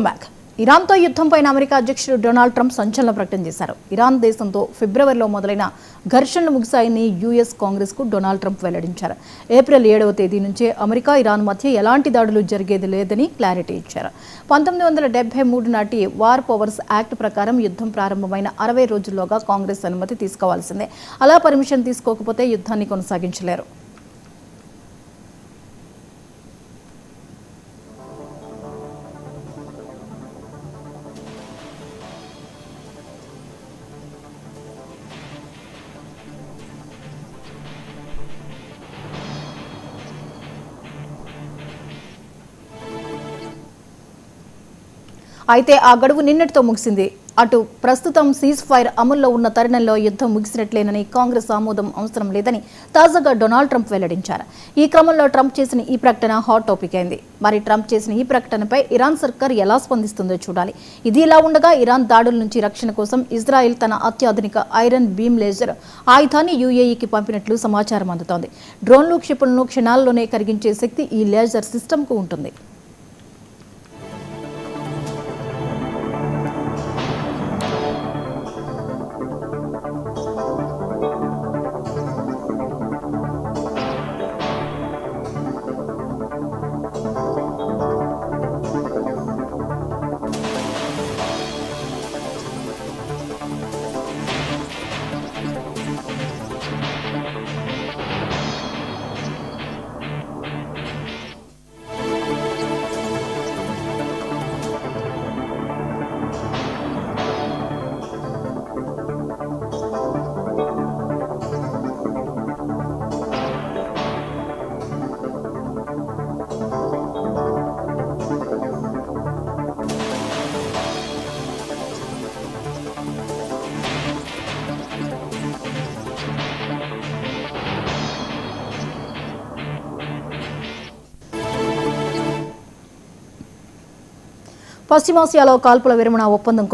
Back ఇరాన్తో యుద్ధంపైన America అధ్యక్షుడు Donald Trump సంచలన ప్రకటన చేశారు. ఇరాన్ దేశంతో ఫిబ్రవరిలో మొదలైన ఘర్షణలు ముగిశాయని యుఎస్ కాంగ్రెస్కు డొనాల్డ్ ట్రంప్ వెల్లడించారు. ఏప్రిల్ 7వ తేదీ నుంచే అమెరికా ఇరాన్ మధ్య ఎలాంటి దాడులు జరిగేది లేదని క్లారిటీ ఇచ్చారు. 1973 నాటి వార్ పవర్స్ యాక్ట్ ప్రకారం యుద్ధం ప్రారంభమైన 60 రోజుల్లోగా కాంగ్రెస్ అనుమతి తీసుకోవాల్సిందే. అలా పర్మిషన్ తీసుకోకపోతే యుద్ధాన్ని కొనసాగించలేరు. అయితే ఆ గడువు నిన్నటితో ముగిసింది. అటు ప్రస్తుతం సీజ్ ఫైర్ అమల్లో ఉన్న తరుణంలో యుద్ధం ముగిసినట్లేనని, కాంగ్రెస్ ఆమోదం అవసరం లేదని తాజాగా డొనాల్డ్ ట్రంప్ వెల్లడించారు. ఈ క్రమంలో ట్రంప్ చేసిన ఈ ప్రకటన హాట్ టాపిక్ అయింది. మరి ట్రంప్ చేసిన ఈ ప్రకటనపై ఇరాన్ సర్కార్ ఎలా స్పందిస్తుందో చూడాలి. ఇది ఇలా ఉండగా ఇరాన్ దాడుల నుంచి రక్షణ కోసం ఇజ్రాయెల్ తన అత్యాధునిక ఐరన్ బీమ్ లేజర్ ఆయుధాన్ని యూఏఈకి పంపినట్లు సమాచారం అందుతోంది. డ్రోన్లు, క్షిపణులను క్షణాల్లోనే కరిగించే శక్తి ఈ లేజర్ సిస్టమ్కు ఉంటుంది. పశ్చిమాసియాలో కాల్పుల విరమణ ఒప్పందం